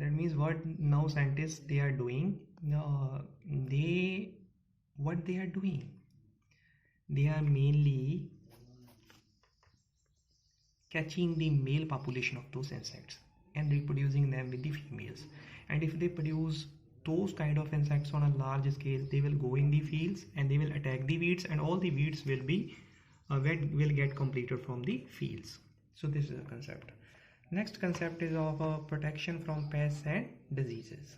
That means what now scientists they are doing, they what they are doing, they are mainly catching the male population of those insects and reproducing them with the females. And if they produce those kind of insects on a large scale, they will go in the fields and they will attack the weeds, and all the weeds will be will get completed from the fields. So this is a concept. Next concept is of protection from pests and diseases.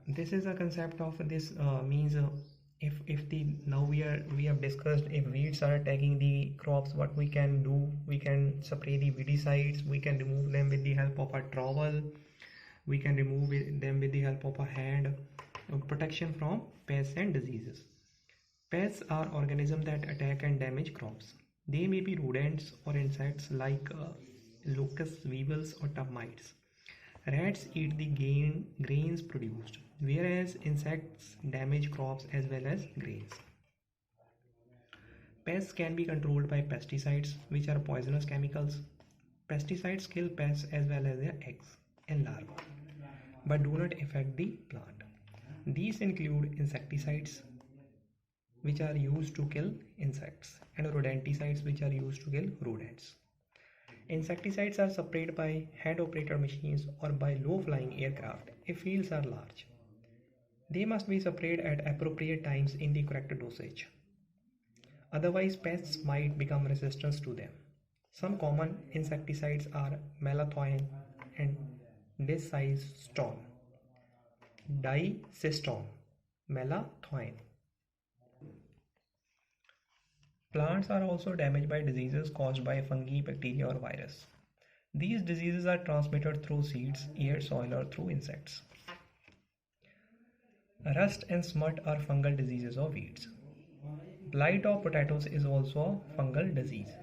This is a concept of this means if the now we have discussed if weeds are attacking the crops, what we can do, we can spray the weedicides, we can remove them with the help of a trowel, we can remove them with the help of a hand. Protection from pests and diseases. Pests are organisms that attack and damage crops. They may be rodents or insects like locusts, weevils or termites. Rats eat the grains produced, whereas insects damage crops as well as grains. Pests can be controlled by pesticides, which are poisonous chemicals. Pesticides kill pests as well as their eggs and larvae, but do not affect the plant. These include insecticides, which are used to kill insects, and rodenticides, which are used to kill rodents. Insecticides are sprayed by hand-operated machines or by low-flying aircraft if fields are large. They must be sprayed at appropriate times in the correct dosage. Otherwise, pests might become resistant to them. Some common insecticides are malathion and dicystone. Malathion. Plants are also damaged by diseases caused by fungi, bacteria or virus. These diseases are transmitted through seeds, air, soil or through insects. Rust and smut are fungal diseases of weeds. Blight of potatoes is also a fungal disease.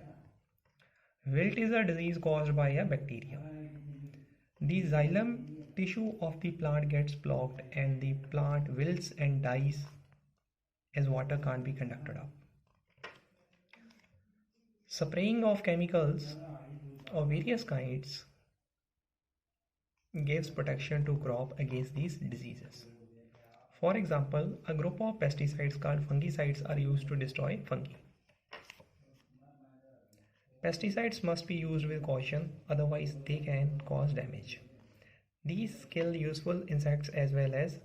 Wilt is a disease caused by a bacteria. The xylem tissue of the plant gets blocked and the plant wilts and dies as water can't be conducted up. Spraying of chemicals of various kinds gives protection to crop against these diseases. For example, a group of pesticides called fungicides are used to destroy fungi. Pesticides must be used with caution, otherwise they can cause damage. These kill useful insects as well as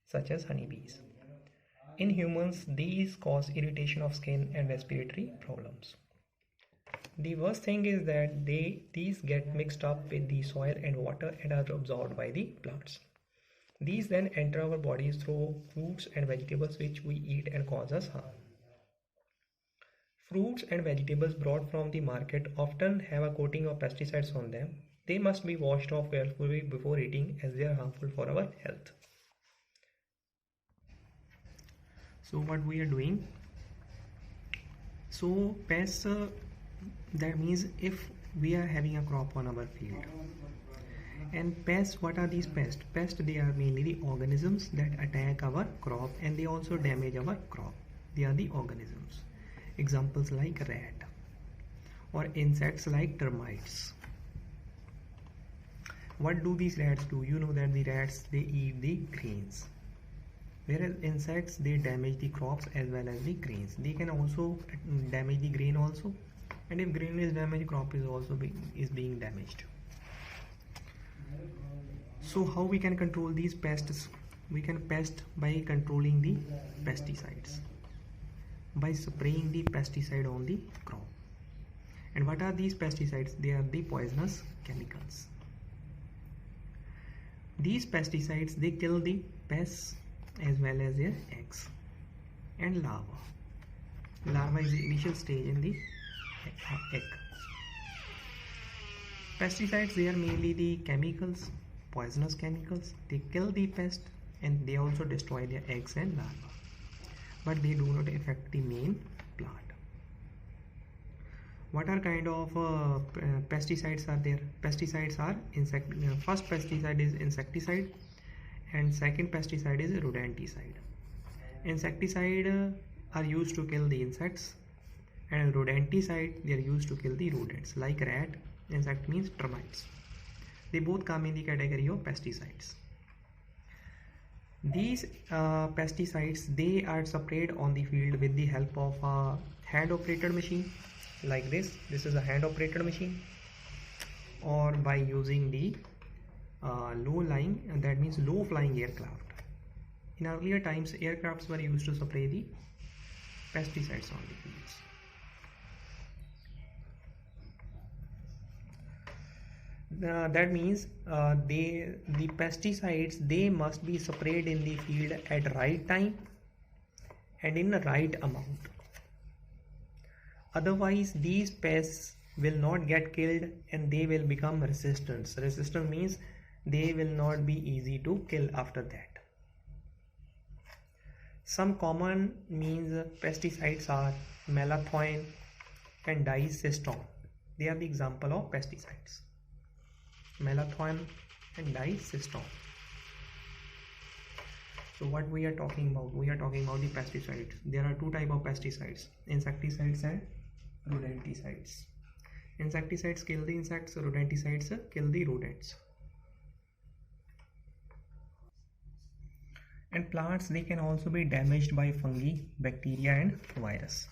such as honeybees. In humans, these cause irritation of skin and respiratory problems. The worst thing is that these get mixed up with the soil and water and are absorbed by the plants. These then enter our bodies through fruits and vegetables which we eat and cause us harm. Fruits and vegetables brought from the market often have a coating of pesticides on them. They must be washed off carefully before eating as they are harmful for our health. So what we are doing? So pests, that means if we are having a crop on our field, and pests, what are these pests? Pests, they are mainly the organisms that attack our crop and they also damage our crop. They are the organisms. Examples like rat or insects like termites. What do these rats do? You know that the rats, they eat the grains, whereas insects, they damage the crops as well as the grains. They can also damage the grain also, and if grain is damaged, crop is also being damaged. So how we can control these pests? We can pest by controlling the pesticides, by spraying the pesticide on the crop. And what are these pesticides? They are the poisonous chemicals. These pesticides, they kill the pests as well as their eggs and larvae. Larva is the initial stage in the egg. Pesticides, they are mainly the chemicals, poisonous chemicals. They kill the pest and they also destroy their eggs and larvae, but they do not affect the main plant. What are kind of pesticides are there? Pesticides are first pesticide is insecticide and second pesticide is rodenticide. Insecticide are used to kill the insects, and rodenticide, they are used to kill the rodents like rat, Insect means termites. They both come in the category of pesticides. These pesticides, they are sprayed on the field with the help of a hand operated machine like this. This is a hand operated machine, or by using the low lying, that means low flying aircraft. In earlier times, aircrafts were used to spray the pesticides on the fields. That means the pesticides, they must be sprayed in the field at right time and in the right amount. Otherwise, these pests will not get killed and they will become resistant. Resistant means they will not be easy to kill after that. Some common means pesticides are malathion and dicystone. They are the example of pesticides. Malathion and dicystone. So what we are talking about? We are talking about the pesticides. There are two types of pesticides: insecticides and rodenticides. Insecticides kill the insects, rodenticides kill the rodents. And plants, they can also be damaged by fungi, bacteria and virus.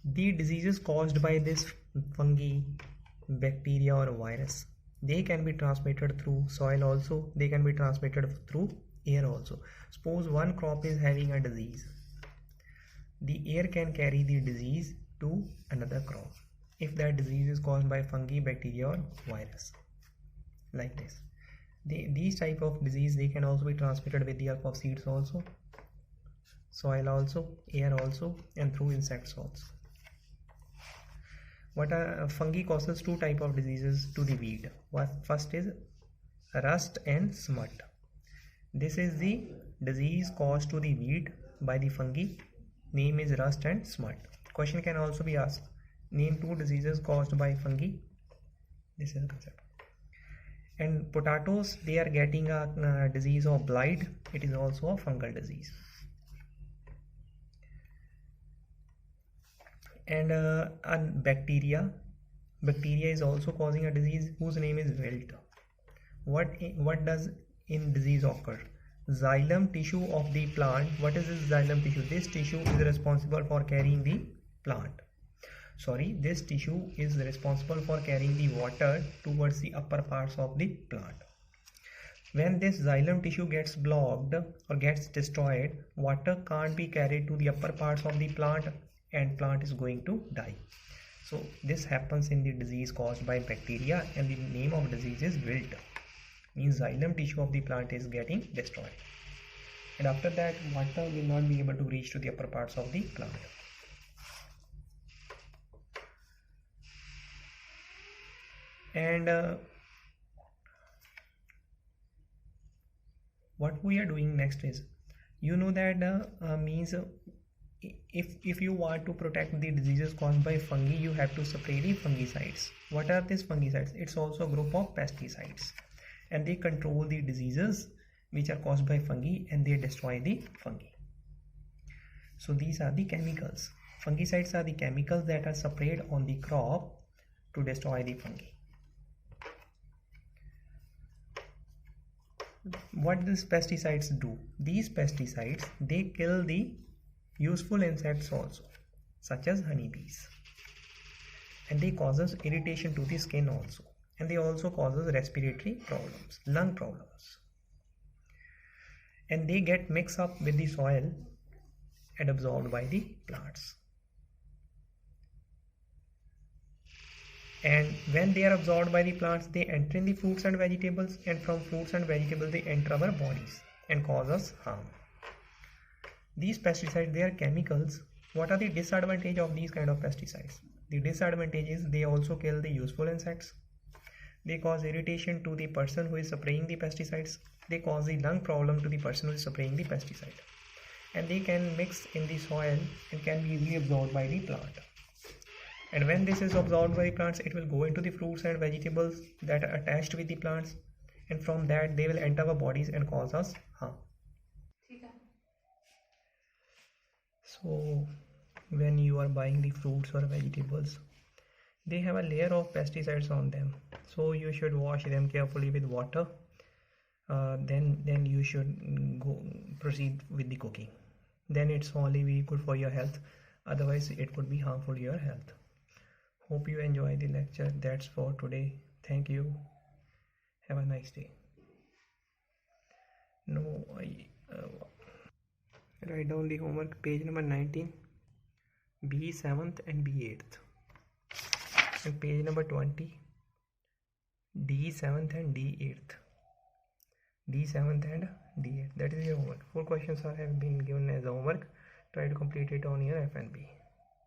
The diseases caused by this fungi, bacteria or virus, they can be transmitted through soil also, they can be transmitted through air also. Suppose one crop is having a disease, the air can carry the disease to another crop if that disease is caused by fungi, bacteria or virus, like this. These type of disease, they can also be transmitted with the help of seeds also, soil also, air also, and through insects also. What are fungi causes two type of diseases to the wheat. First is rust and smut. This is the disease caused to the wheat by the fungi. Name is rust and smut. Question can also be asked, name two diseases caused by fungi. This is the concept. And potatoes, they are getting a disease of blight. It is also a fungal disease. And bacteria is also causing a disease whose name is wilt. What does in disease occur? Xylem tissue of the plant. What is this xylem tissue? This tissue is responsible for carrying the plant. This tissue is responsible for carrying the water towards the upper parts of the plant. When this xylem tissue gets blocked or gets destroyed, water can't be carried to the upper parts of the plant and plant is going to die. So this happens in the disease caused by bacteria, and the name of disease is wilt. Means xylem tissue of the plant is getting destroyed, and after that water will not be able to reach to the upper parts of the plant. And what we are doing next is, that means if you want to protect the diseases caused by fungi, you have to spray the fungicides. What are these fungicides? It's also a group of pesticides, and they control the diseases which are caused by fungi and they destroy the fungi. So these are the chemicals. Fungicides are the chemicals that are sprayed on the crop to destroy the fungi. What these pesticides do? These pesticides, they kill the useful insects also, such as honeybees, and they causes irritation to the skin also, and they also causes respiratory problems, lung problems, and they get mixed up with the soil and absorbed by the plants. And when they are absorbed by the plants, they enter in the fruits and vegetables, and from fruits and vegetables they enter our bodies and cause us harm. These pesticides, they are chemicals. What are the disadvantages of these kind of pesticides? The disadvantage is they also kill the useful insects. They cause irritation to the person who is spraying the pesticides. They cause the lung problem to the person who is spraying the pesticide. And they can mix in the soil and can be easily absorbed by the plant. And when this is absorbed by the plants, it will go into the fruits and vegetables that are attached with the plants, and from that they will enter our bodies and cause us harm. So when you are buying the fruits or vegetables, they have a layer of pesticides on them, so you should wash them carefully with water. Then you should go proceed with the cooking. Then it's only be good for your health, otherwise it could be harmful to your health. Hope you enjoy the lecture. That's for today. Thank you. Have a nice day. Write down the homework, page number 19, B 7th and B 8th, and page number 20, D 7th and D 8th. D 7th and D 8th. That is your homework. 4 questions have been given as homework. Try to complete it on your FNB.